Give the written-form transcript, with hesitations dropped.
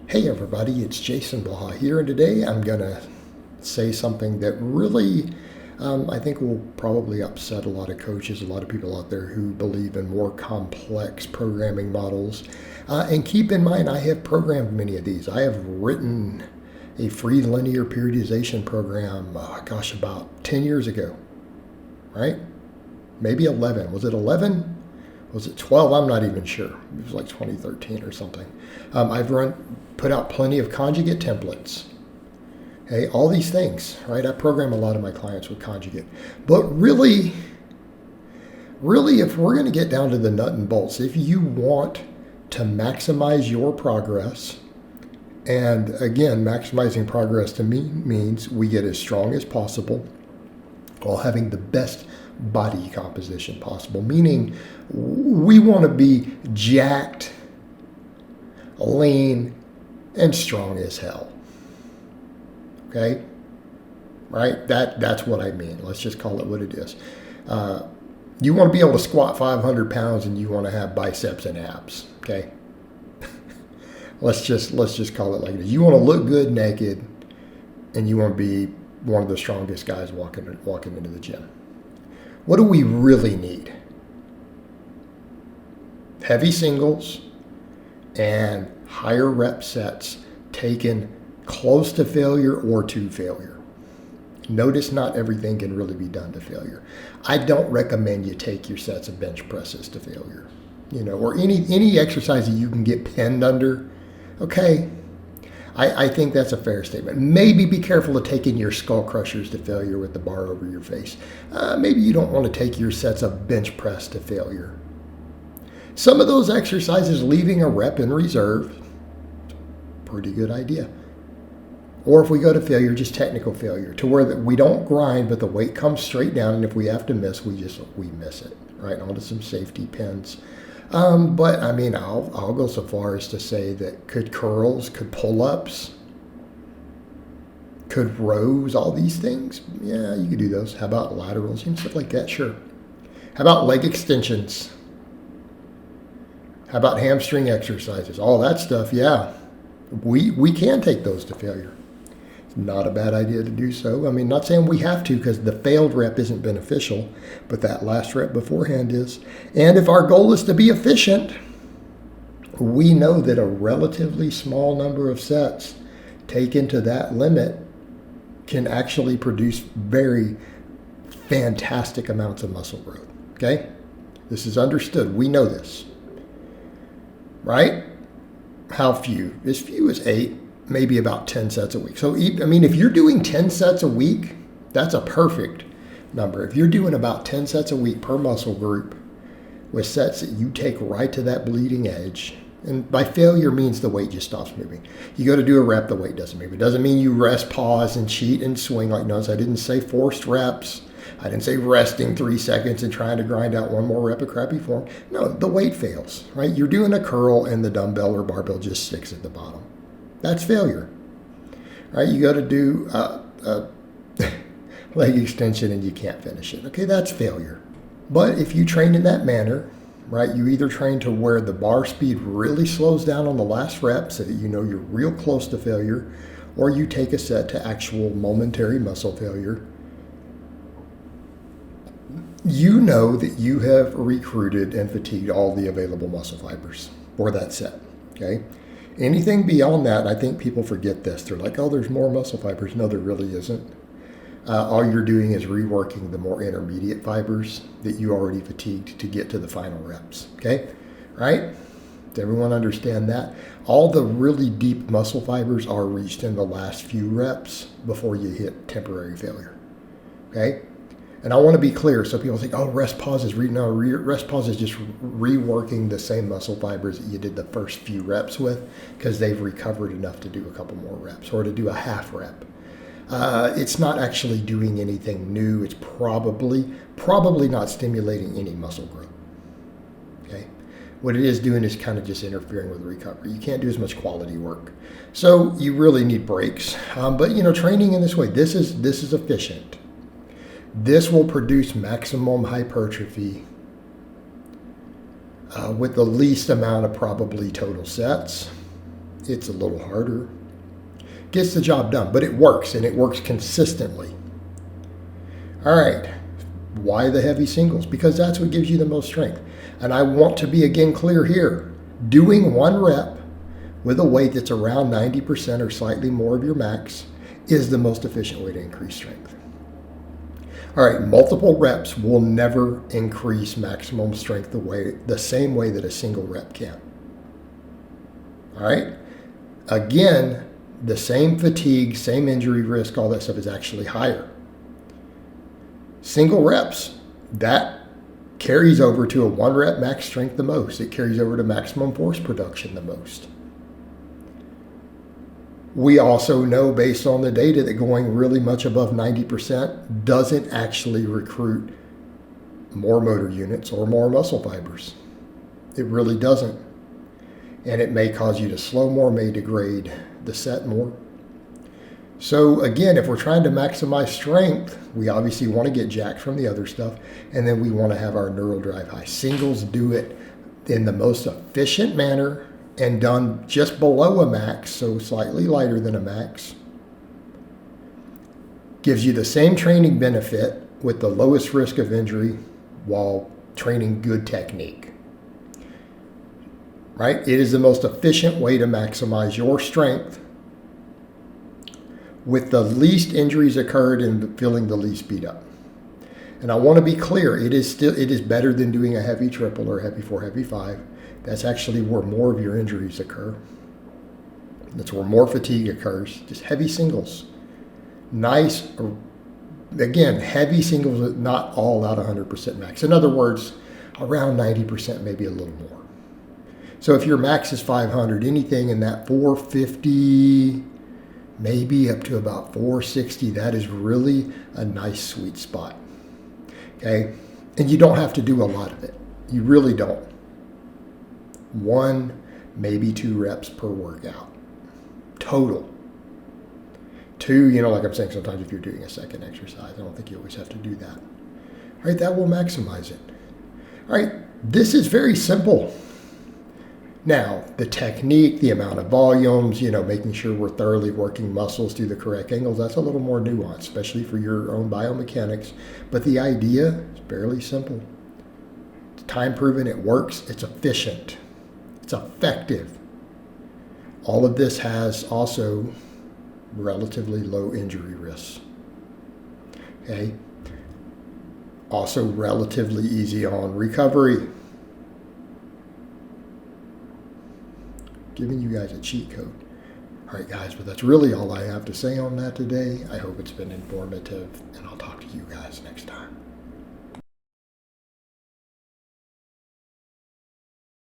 Hey everybody, it's Jason Blaha here, and today I'm going to say something that really I think will probably upset a lot of coaches, a lot of people out there who believe in more complex programming models. And keep in mind, I have programmed many of these. I have written a free linear periodization program, about 10 years ago, right? Maybe 11. Was it 11? Was it 12? I'm not even sure. It was like 2013 or something. I've put out plenty of conjugate templates. Okay, all these things, right? I program a lot of my clients with conjugate. But really, if we're going to get down to the nut and bolts, if you want to maximize your progress, and again, maximizing progress to me means we get as strong as possible while having the best body composition possible, meaning we want to be jacked, lean, and strong as hell. Okay? Right? That's what I mean. Let's just call it what it is. You want to be able to squat 500 pounds and you want to have biceps and abs. Okay? let's just call it like this. You want to look good naked and you want to be one of the strongest guys walking into the gym. What do we really need? Heavy singles and higher rep sets taken close to failure or to failure. Notice not everything can really be done to failure. I don't recommend you take your sets of bench presses to failure, or any exercise that you can get pinned under. Okay, I think that's a fair statement. Maybe be careful of taking your skull crushers to failure with the bar over your face. Maybe you don't want to take your sets of bench press to failure. Some of those exercises, leaving a rep in reserve, pretty good idea. Or if we go to failure, just technical failure, to where we don't grind, but the weight comes straight down, and if we have to miss, we miss it, right, onto some safety pins. But I mean, I'll go so far as to say that could curls, could pull-ups, could rows, all these things, yeah, you could do those. How about laterals and stuff like that? Sure. How about leg extensions? How about hamstring exercises? All that stuff, yeah. We can take those to failure. It's not a bad idea to do so. I mean, not saying we have to, because the failed rep isn't beneficial, but that last rep beforehand is. And if our goal is to be efficient, we know that a relatively small number of sets taken to that limit can actually produce very fantastic amounts of muscle growth. Okay? This is understood. We know this. Right? How few? As few as 8, maybe about 10 sets a week. So, I mean, if you're doing 10 sets a week, that's a perfect number. If you're doing about 10 sets a week per muscle group with sets that you take right to that bleeding edge, and by failure means the weight just stops moving. You go to do a rep, the weight doesn't move. It doesn't mean you rest, pause, and cheat and swing like notes. I didn't say forced reps. I didn't say resting 3 seconds and trying to grind out one more rep of crappy form. No, the weight fails, right? You're doing a curl and the dumbbell or barbell just sticks at the bottom. That's failure, right? You go to do leg extension and you can't finish it. Okay, that's failure. But if you train in that manner, right, you either train to where the bar speed really slows down on the last rep so that you know you're real close to failure, or you take a set to actual momentary muscle failure, you know that you have recruited and fatigued all the available muscle fibers for that set, okay? Anything beyond that, I think people forget this. They're like, oh, there's more muscle fibers. No, there really isn't. All you're doing is reworking the more intermediate fibers that you already fatigued to get to the final reps, okay? Right? Does everyone understand that? All the really deep muscle fibers are reached in the last few reps before you hit temporary failure, okay? And I want to be clear, so people think, oh, rest pause is rest pause is just reworking the same muscle fibers that you did the first few reps with, because they've recovered enough to do a couple more reps or to do a half rep. It's not actually doing anything new. It's probably not stimulating any muscle growth. Okay, what it is doing is kind of just interfering with the recovery. You can't do as much quality work, so you really need breaks. But training in this way, this is efficient. This will produce maximum hypertrophy with the least amount of probably total sets. It's a little harder. Gets the job done, but it works, and it works consistently. All right. Why the heavy singles? Because that's what gives you the most strength. And I want to be again clear here. Doing one rep with a weight that's around 90% or slightly more of your max is the most efficient way to increase strength. All right, multiple reps will never increase maximum strength the same way that a single rep can. All right? Again, the same fatigue, same injury risk, all that stuff is actually higher. Single reps, that carries over to a one rep max strength the most. It carries over to maximum force production the most. We also know based on the data that going really much above 90% doesn't actually recruit more motor units or more muscle fibers. It really doesn't. And it may cause you to slow more, may degrade the set more. So again, if we're trying to maximize strength, we obviously want to get jacked from the other stuff, and then we want to have our neural drive high. Singles do it in the most efficient manner and done just below a max, so slightly lighter than a max. Gives you the same training benefit with the lowest risk of injury while training good technique. Right? It is the most efficient way to maximize your strength with the least injuries occurred and feeling the least beat up. And I want to be clear, it is better than doing a heavy triple or heavy 4, heavy 5. That's actually where more of your injuries occur. That's where more fatigue occurs. Just heavy singles. Nice, again, heavy singles, not all out 100% max. In other words, around 90%, maybe a little more. So if your max is 500, anything in that 450, maybe up to about 460, that is really a nice sweet spot. Okay? And you don't have to do a lot of it. You really don't. 1, maybe 2 reps per workout. Total. 2, like I'm saying, sometimes if you're doing a second exercise, I don't think you always have to do that. All right, that will maximize it. All right, this is very simple. Now, the technique, the amount of volumes, making sure we're thoroughly working muscles through the correct angles, that's a little more nuanced, especially for your own biomechanics. But the idea is fairly simple. It's time proven, it works, it's efficient, it's effective. All of this has also relatively low injury risks. Okay? Also relatively easy on recovery. Giving you guys a cheat code. All right, guys, but that's really all I have to say on that today. I hope it's been informative, and I'll talk to you guys next time.